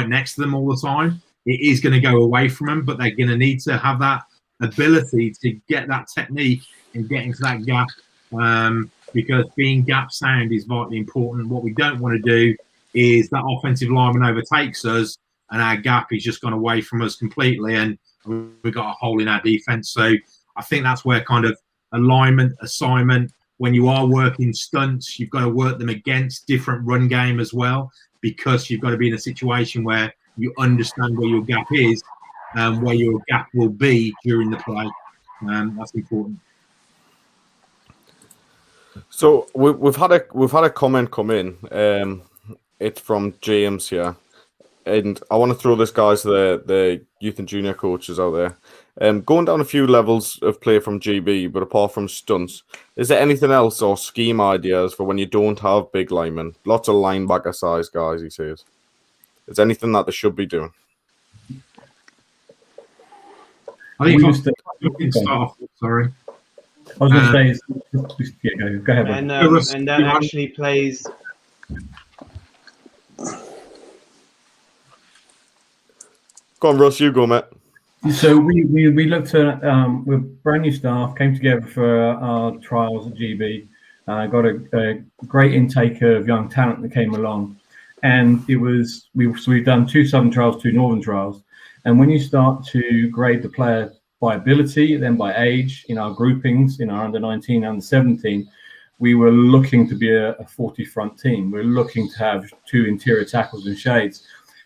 next to them all the time. It is going to go away from them, but they're going to need to have that ability to get that technique and get into that gap, because being gap sound is vitally important. What we don't want to do is that offensive lineman overtakes us and our gap is just gone away from us completely and we've got a hole in our defense. So I think that's where kind of alignment, assignment, when you are working stunts, you've got to work them against different run game as well, because you've got to be in a situation where you understand where your gap is and where your gap will be during the play. That's important. So we've had a comment come in. It's from James here, and I want to throw this guys the youth and junior coaches out there. Going down a few levels of play from GB, but apart from stunts, is there anything else or scheme ideas for when you don't have big linemen? Lots of linebacker size guys, he says. Is there anything that they should be doing? I think sorry. I was going to say, yeah, go ahead. And that actually plays. Go on, Russ, you go, mate. So we looked at with brand new staff, came together for our trials at GB, got a great intake of young talent that came along, and it was we've done 2 southern trials, 2 northern trials, and when you start to grade the player by ability, then by age in our groupings, in our under 19, under 17, we were looking to be a 40 front team. We're looking to have 2 interior tackles and shades.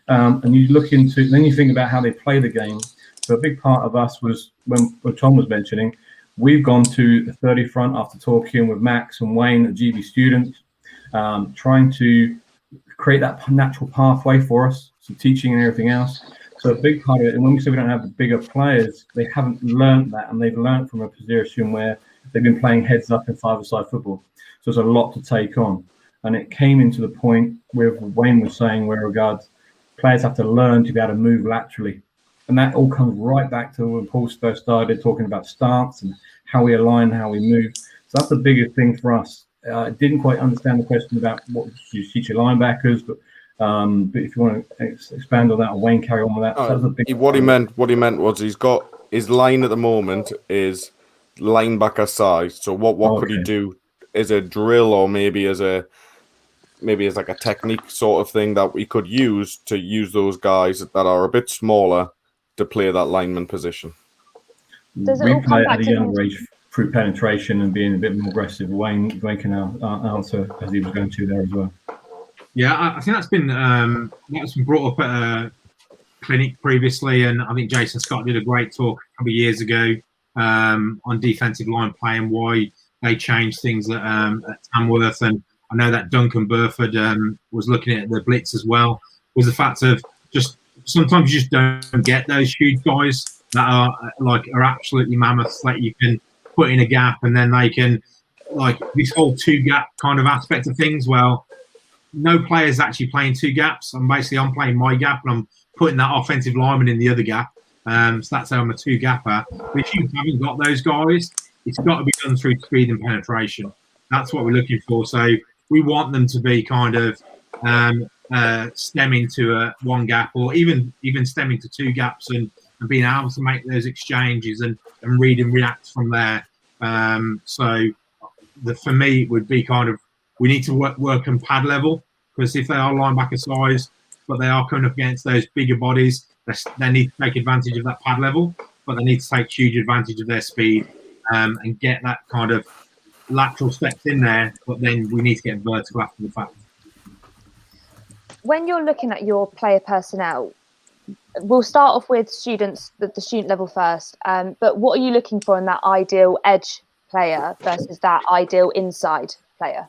And you look into, then you think about how they play the game. So a big part of us was, when Tom was mentioning, we've gone to the 30 front after talking with Max and Wayne, the GB students, trying to create that natural pathway for us, some teaching and everything else. So a big part of it, and when we say we don't have the bigger players, they haven't learned that, and they've learned from a position where they've been playing heads up in 5-a-side football. So there's a lot to take on. And it came into the point where Wayne was saying, where regards players have to learn to be able to move laterally. And that all comes right back to when Paul first started talking about stance and how we align, how we move. So that's the biggest thing for us. I didn't quite understand the question about what you teach your linebackers, but if you want to expand on that, or Wayne carry on with that. So What he meant was he's got his line at the moment is linebacker size. So what could he do as a drill, or maybe as like a technique sort of thing that we could use to use those guys that are a bit smaller to play that lineman position? Does it we all come play back at a to young age through penetration and being a bit more aggressive. Wayne can answer as he was going to there as well. Yeah, I think that's been brought up at a clinic previously, and I think Jason Scott did a great talk a couple of years ago on defensive line play and why they changed things at Tamworth. And I know that Duncan Burford was looking at the blitz as well, was the fact of just sometimes you just don't get those huge guys that are absolutely mammoths that you can put in a gap, and then they can, like, this whole 2 gap kind of aspect of things. Well, no player's actually playing 2 gaps. I'm playing my gap and I'm putting that offensive lineman in the other gap. So that's how I'm a 2 gapper. But if you haven't got those guys, it's got to be done through speed and penetration. That's what we're looking for. So we want them to be kind of stemming to 1 gap, or even stemming to 2 gaps, and being able to make those exchanges and read and react from there. So for me it would be kind of we need to work on pad level, because if they are linebacker size, but they are coming up against those bigger bodies, they need to take advantage of that pad level, but they need to take huge advantage of their speed and get that kind of lateral steps in there. But then we need to get vertical after the fact. When you're looking at your player personnel, we'll start off with students, the student level first. But what are you looking for in that ideal edge player versus that ideal inside player?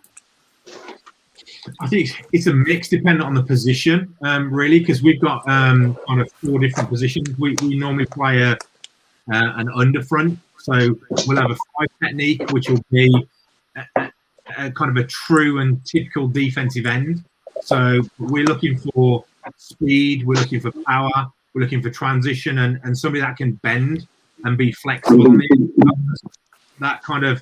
I think it's a mix depending on the position, really, because we've got kind of 4 different positions. We normally play an underfront, so we'll have a 5 technique, which will be a kind of a true and typical defensive end. So we're looking for speed, we're looking for power, we're looking for transition, and somebody that can bend and be flexible on it. That kind of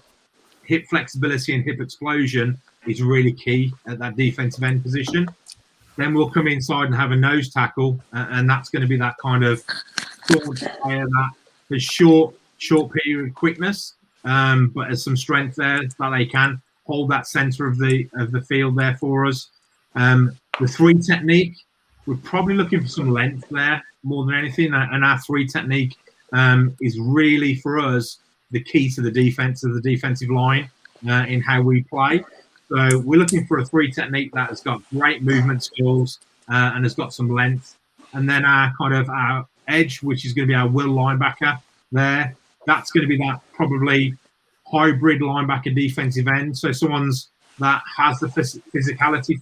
hip flexibility and hip explosion is really key at that defensive end position. Then we'll come inside and have a nose tackle, and that's going to be that kind of short player that has short period quickness, but has some strength there that they can hold that center of the field there for us. The 3 technique, we're probably looking for some length there more than anything, and our 3 technique is really for us the key to the defense of the defensive line in how we play. So we're looking for a 3 technique that has got great movement skills and has got some length. And then our edge, which is going to be our will linebacker there, that's going to be that probably hybrid linebacker defensive end. So someone's that has the physicality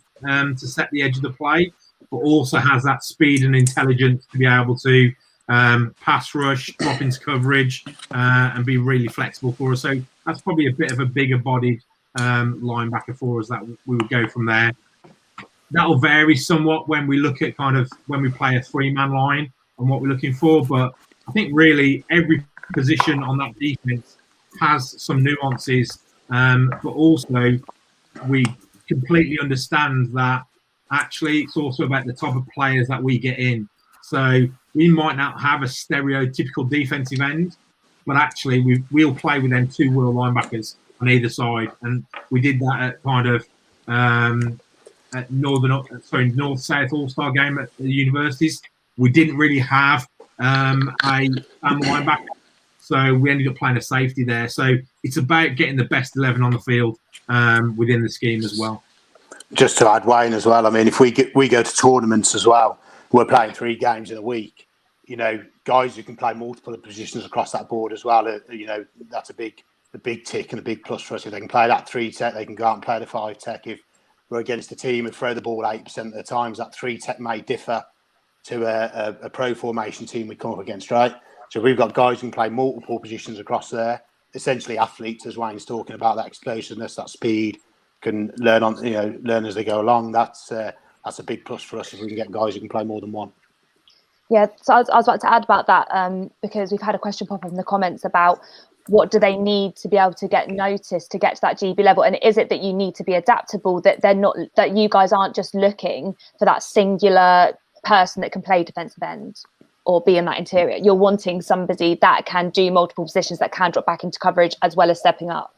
to set the edge of the play, but also has that speed and intelligence to be able to pass rush, drop into coverage, and be really flexible for us. So that's probably a bit of a bigger bodied linebacker for us that we would go from there. That'll vary somewhat when we look at when we play a 3-man line and what we're looking for, but I think really every position on that defense has some nuances, but also we completely understand that actually it's also about the type of players that we get in. So we might not have a stereotypical defensive end, but actually we'll play with them 2 will linebackers on either side, and we did that at kind of at North-South All-Star game at the universities. We didn't really have a linebacker, so we ended up playing a safety there. So it's about getting the best 11 on the field within the scheme as well. Just to add, Wayne, as well, I mean, if we go to tournaments as well, we're playing 3 games in a week. You know, guys who can play multiple positions across that board as well, you know, that's a big tick and a big plus for us. If they can play that 3 tech, they can go out and play the 5 tech. If we're against a team and throw the ball 8% of the times, that 3 tech may differ to a pro formation team we come up against, right? So we've got guys who can play multiple positions across there, essentially athletes, as Wayne's talking about, that explosiveness, that speed, can learn as they go along. That's a big plus for us if we can get guys who can play more than one. Yeah, so I was about to add about that because we've had a question pop up in the comments about what do they need to be able to get noticed to get to that GB level, and is it that you need to be adaptable, that you guys aren't just looking for that singular person that can play defensive end or be in that interior? You're wanting somebody that can do multiple positions, that can drop back into coverage as well as stepping up.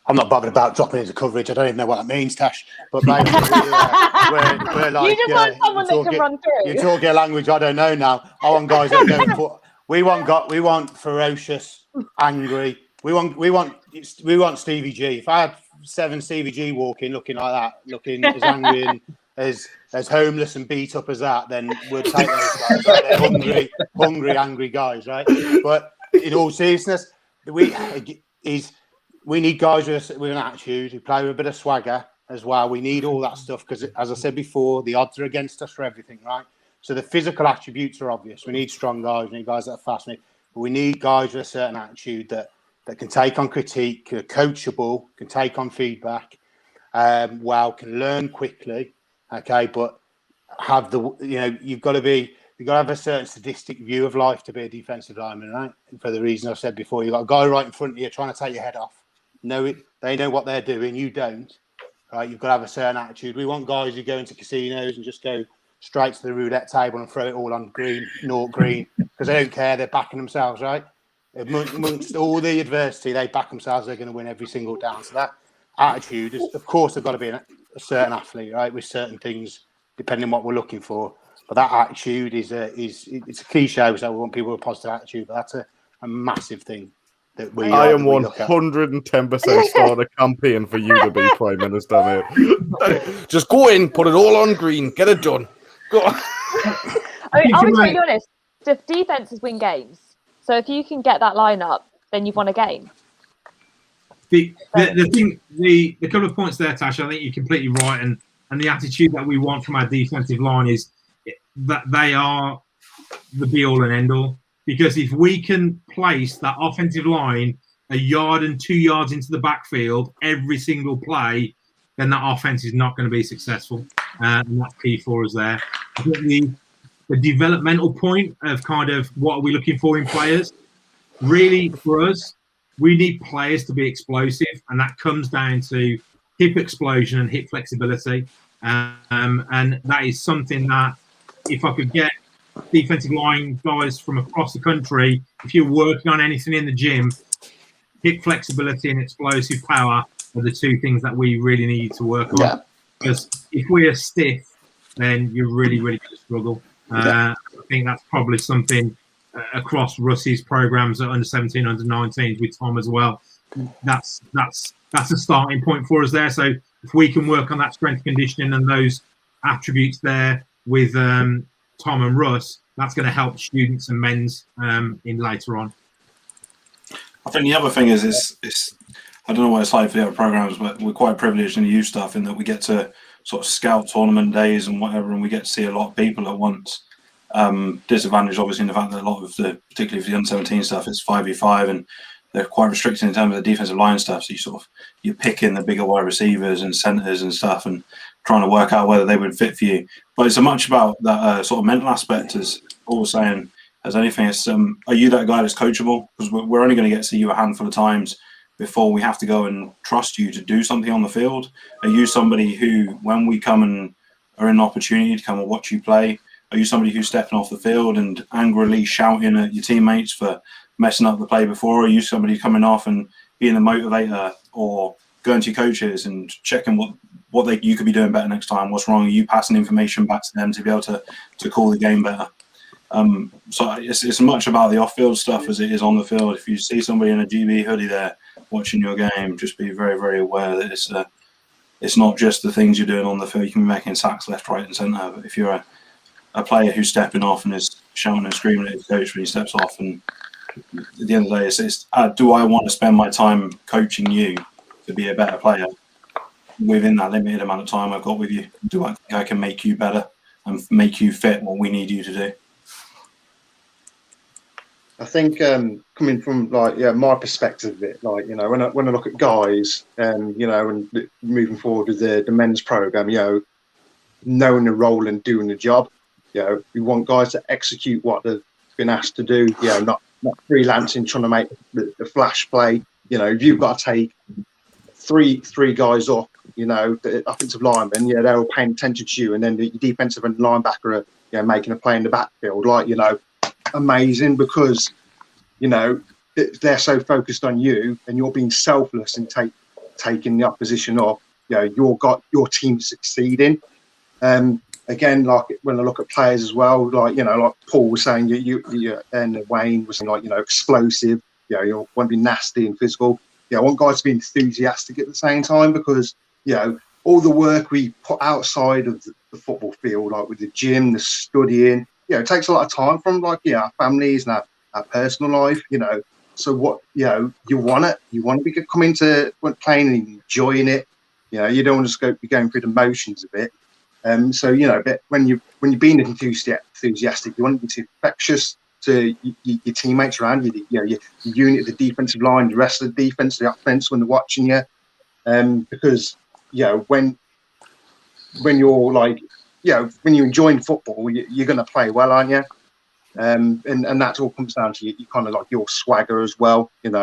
I'm not bothered about dropping into coverage. I don't even know what that means, Tash. But maybe we're like, you just want someone that can run through. You're talking a language I don't know now. I want guys that go and put. We want ferocious, angry. We want Stevie G. If I had 7 Stevie G walking, looking like that, looking as angry and as homeless and beat up as that, then we'd take those guys. Right? They're hungry, angry guys, right? But in all seriousness, we need guys with an attitude who play with a bit of swagger as well. We need all that stuff because, as I said before, the odds are against us for everything, right? So the physical attributes are obvious. We need strong guys. We need guys that are fast. But we need guys with a certain attitude that can take on critique, are coachable, can take on feedback, can learn quickly. Okay, but have you've got to have a certain sadistic view of life to be a defensive lineman, right? And for the reason I've said before, you've got a guy right in front of you trying to take your head off. They know what they're doing. You don't, right? You've got to have a certain attitude. We want guys who go into casinos and just go straight to the roulette table and throw it all on green, naught green, because they don't care. They're backing themselves, right? Amongst all the adversity, they back themselves. They're going to win every single down. So that attitude is, of course, they've got to be a certain athlete, right, with certain things, depending on what we're looking for. But that attitude is it's a cliche. So we want people with a positive attitude, but that's a massive thing that we. I am that we look at. 110% starting a campaign for you to be Prime Minister, mate. Just go in, put it all on green, get it done. Go on. I mean, I'll be totally honest. Defenses win games. So if you can get that lineup, then you've won a game. The thing, the couple of points there, Tash, I think you're completely right, and the attitude that we want from our defensive line is that they are the be all and end all. Because if we can place that offensive line a yard and 2 yards into the backfield every single play, then that offense is not going to be successful, and that's key for us there. I think the developmental point of kind of what are we looking for in players, really for us, we need players to be explosive, and that comes down to hip explosion and hip flexibility. And that is something that if I could get defensive line guys from across the country, if you're working on anything in the gym, hip flexibility and explosive power are the two things that we really need to work on. Yeah. Because if we're stiff, then you're really, really going to struggle. I think that's probably something across Russ's programs at under 17, under 19s with Tom as well. That's a starting point for us there. So if we can work on that strength conditioning and those attributes there with Tom and Russ, that's going to help students and men's in later on. I think the other thing is it's I don't know what it's like for the other programs, but we're quite privileged in the youth stuff in that we get to sort of scout tournament days and whatever, and we get to see a lot of people at once. Disadvantage obviously in the fact that a lot of the, particularly for the under-17 stuff, it's 5v5 and they're quite restricted in terms of the defensive line stuff. So you're picking the bigger wide receivers and centers and stuff and trying to work out whether they would fit for you. But it's so much about that sort of mental aspect as Paul was saying as anything. It's are you that guy that's coachable? Because we're only going to get to see you a handful of times before we have to go and trust you to do something on the field. Are you somebody who, when we come and are in an opportunity to come and watch you play, are you somebody who's stepping off the field and angrily shouting at your teammates for messing up the play before? Are you somebody coming off and being a motivator or going to your coaches and checking what you could be doing better next time? What's wrong? Are you passing information back to them to be able to call the game better? So it's as much about the off-field stuff as it is on the field. If you see somebody in a GB hoodie there watching your game, just be very, very aware that it's not just the things you're doing on the field. You can be making sacks left, right, and centre. But if you're a player who's stepping off and is shouting and screaming at his coach when he steps off, and at the end of the day, it's do I want to spend my time coaching you to be a better player within that limited amount of time I've got with you? Do I think I can make you better and make you fit what we need you to do? I think coming from my perspective of it, when I look at guys, and moving forward with the men's program, knowing the role and doing the job, we want guys to execute what they've been asked to do, not freelancing, trying to make the flash play. If you've got to take three guys off, the offensive linemen, they're all paying attention to you, and then the defensive and linebacker are making a play in the backfield, amazing, because they're so focused on you, and you're being selfless and taking the opposition off. You've got your team succeeding. Again, like when I look at players as well, like Paul was saying, you and Wayne was saying, explosive. You want to be nasty and physical. I want guys to be enthusiastic at the same time, because all the work we put outside of the football field, like with the gym, the studying, it takes a lot of time from our families and our personal life. So what you want it. You want to be coming to playing and enjoying it. You don't want to just be going through the motions of it. But when you're being enthusiastic, you want to be too infectious to your teammates around you. Your unit, the defensive line, the rest of the defense, the offense when they're watching you. Because when you're when you're enjoying football, you're going to play well, aren't you? And that all comes down to you kind of your swagger as well. If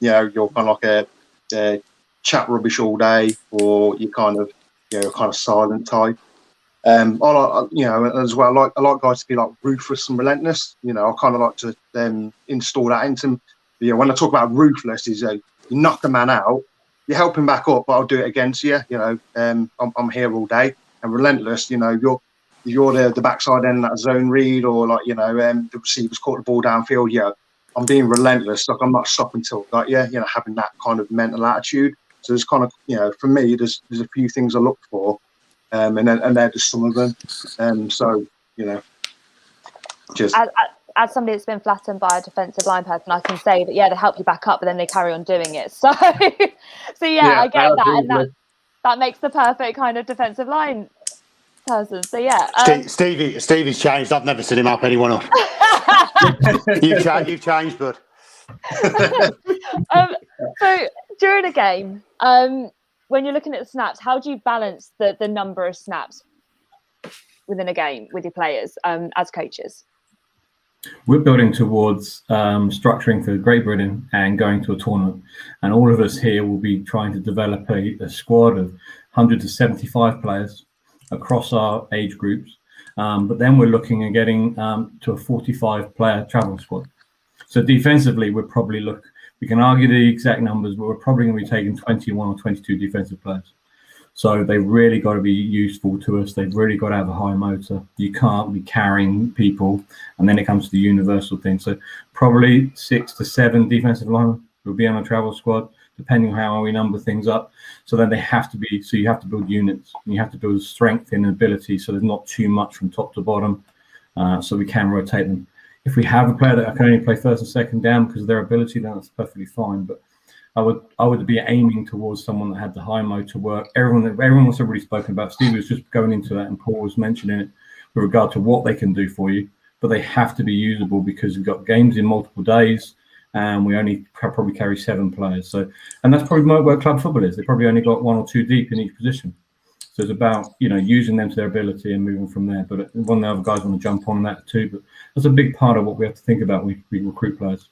you're kind of a chat rubbish all day, or you kind of kind of silent type. I like, as well. I like guys to be like ruthless and relentless. I kind of like to install that into them. When I talk about ruthless, is you knock a man out, you help him back up, but I'll do it against you. I'm here all day. And relentless, you're the backside end of that zone read, or the receivers caught the ball downfield. Yeah, I'm being relentless. Like, I'm not stopping till I got you. Having that kind of mental attitude. So there's kind of, for me, there's a few things I look for, and they're just some of them. So just as somebody that's been flattened by a defensive line person, I can say that they help you back up, but then they carry on doing it. So I get that, and that makes the perfect kind of defensive line person. So Stevie's changed. I've never seen him help anyone up. You've changed, bud. So during a game, when you're looking at the snaps, how do you balance the number of snaps within a game with your players as coaches? We're building towards structuring for Great Britain and going to a tournament, and all of us here will be trying to develop a squad of 100 to 75 players across our age groups, but then we're looking at getting to a 45 player travel squad. So defensively, we can argue the exact numbers, but we're probably going to be taking 21 or 22 defensive players. So they've really got to be useful to us. They've really got to have a high motor. You can't be carrying people. And then it comes to the universal thing. So probably 6 to 7 defensive linemen will be on a travel squad, depending on how we number things up. So then they have to be, so you have to build units. And you have to build strength and ability, so there's not too much from top to bottom, so we can rotate them. If we have a player that can only play first and second down because of their ability, then that's perfectly fine. But I would be aiming towards someone that had the high motor work. Everyone was already spoken about. Steve was just going into that, and Paul was mentioning it with regard to what they can do for you. But they have to be usable, because we've got games in multiple days, and we only probably carry 7 players. So, and that's probably where club football is. They probably only got 1 or 2 deep in each position. So it's about using them to their ability and moving from there. But one of the other guys want to jump on that too. But that's a big part of what we have to think about when we recruit players.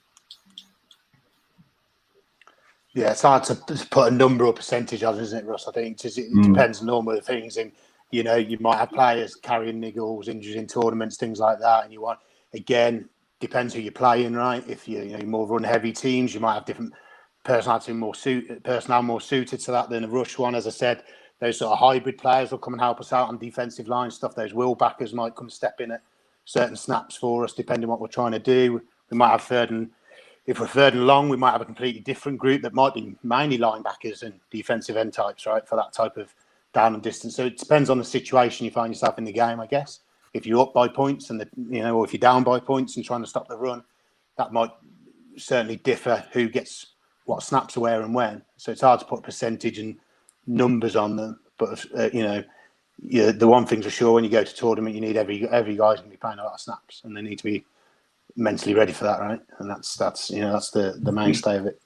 Yeah, it's hard to put a number or percentage on, isn't it, Russ? I think it depends on all the things. And, you might have players carrying niggles, injuries in tournaments, things like that. And again, depends who you're playing, right? If you're more run-heavy teams, you might have different personnel more suited to that than a rush one. As I said, those sort of hybrid players will come and help us out on defensive line stuff. Those will backers might come step in at certain snaps for us, depending on what we're trying to do. We might have if we're third and long, we might have a completely different group that might be mainly linebackers and defensive end types, right, for that type of down and distance. So it depends on the situation you find yourself in the game, I guess. If you're up by points or if you're down by points and trying to stop the run, that might certainly differ who gets what snaps where and when. So it's hard to put percentage and numbers on them. But, the one thing's for sure, when you go to tournament, you need every guy's going to be playing a lot of snaps, and they need to be mentally ready for that, right? And that's the mainstay of it.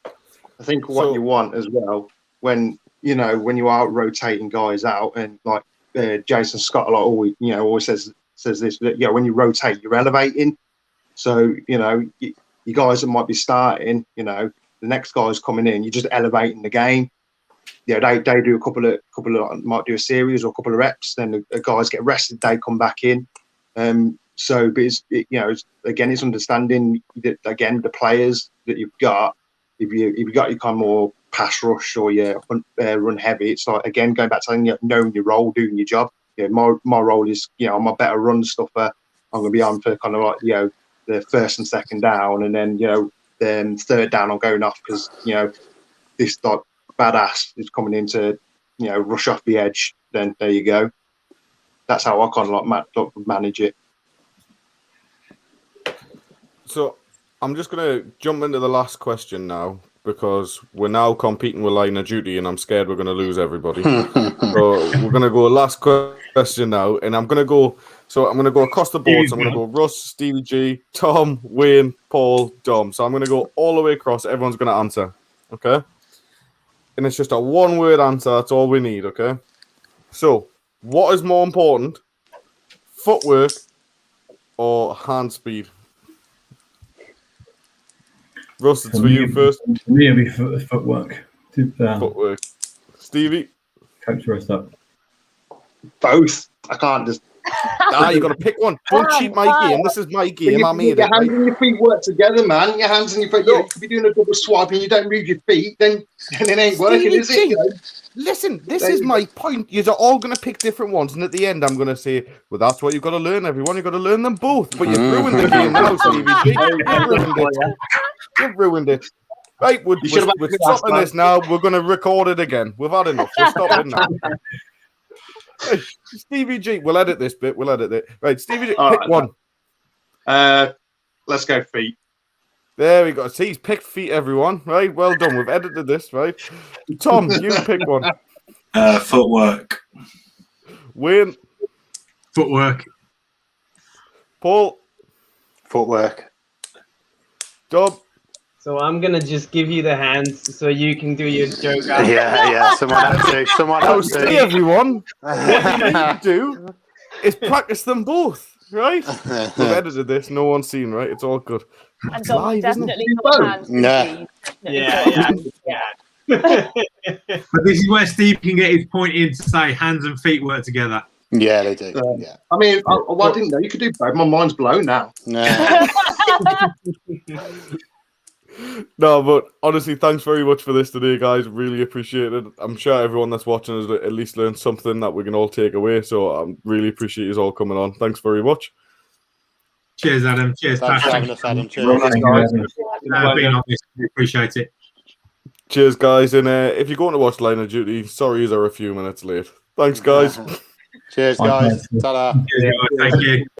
I think what you want as well, when you are rotating guys out, and like Jason Scott always says this, that when you rotate, you're elevating. So you guys that might be starting, the next guy's coming in, you're just elevating the game. They do a couple of might do a series or a couple of reps, then the guys get rested, they come back in. So, but it's understanding that, again, the players that you've got. If you got your kind of more pass rush or your run heavy, it's like, again, going back to knowing your role, doing your job. My role is I'm a better run stuffer. I'm going to be on for kind of like the first and second down, and then third down I'm going off because this like badass is coming in to rush off the edge. Then there you go. That's how I kind of like manage it. So I'm just going to jump into the last question now, because we're now competing with line of duty, and I'm scared we're going to lose everybody. So we're going to go last question now, and I'm going to go across the board. So I'm going to go Russ, Stevie G, Tom, Wayne, Paul, Dom. So I'm going to go all the way across. Everyone's going to answer, okay? And it's just a one-word answer. That's all we need, okay? So what is more important, footwork or hand speed? Russ, it's for you first. For me, it'll be footwork. Footwork. Stevie? Coach the rest up. Both. I can't just. You got to pick one. Don't cheat my game. This is my game. I made Your it. hands Right? and your feet work together, man. Your hands and your feet. You could be doing a double swipe and you don't move your feet, then it ain't working, is it? You know? Listen, this is my point. You're all going to pick different ones, and at the end, I'm going to say, well, that's what you've got to learn, everyone. You've got to learn them both. But you've ruined the game now, Stevie G. You've ruined it. You've ruined it. Right, we're stopping this now. We're going to record it again. We've had enough. We're stopping now. Hey, Stevie G, we'll edit this bit. We'll edit it. Right, Stevie G, pick one. Let's go feet. There we go. See, he's picked feet, everyone. Right, well done. We've edited this, right? Tom, you pick one. Footwork. Wayne. Footwork. Paul. Footwork. Dub. So I'm gonna just give you the hands so you can do your joke. Yeah. Someone had to. Someone had See, to. everyone. What you need to do is practice them both, right? We've edited this. No one's seen, right? It's all good. And It's Dom live, isn't definitely it? got hands. Yeah. But this is where Steve can get his point in to say hands and feet work together. Yeah, they do. Yeah. I mean, I didn't know you could do both. My mind's blown now. No. No, but honestly, thanks very much for this today, guys. Really appreciate it. I'm sure everyone that's watching has at least learned something that we can all take away. So I really appreciate you all coming on. Thanks very much. Cheers, Adam. Cheers, Thanks for Patrick. having us, Adam. Cheers. Being on this, we appreciate it. Cheers, guys. And if you're going to watch Line of Duty, sorry you're a few minutes late. Thanks, guys. Cheers, guys. Ta-da. Cheers, guys. Thank you.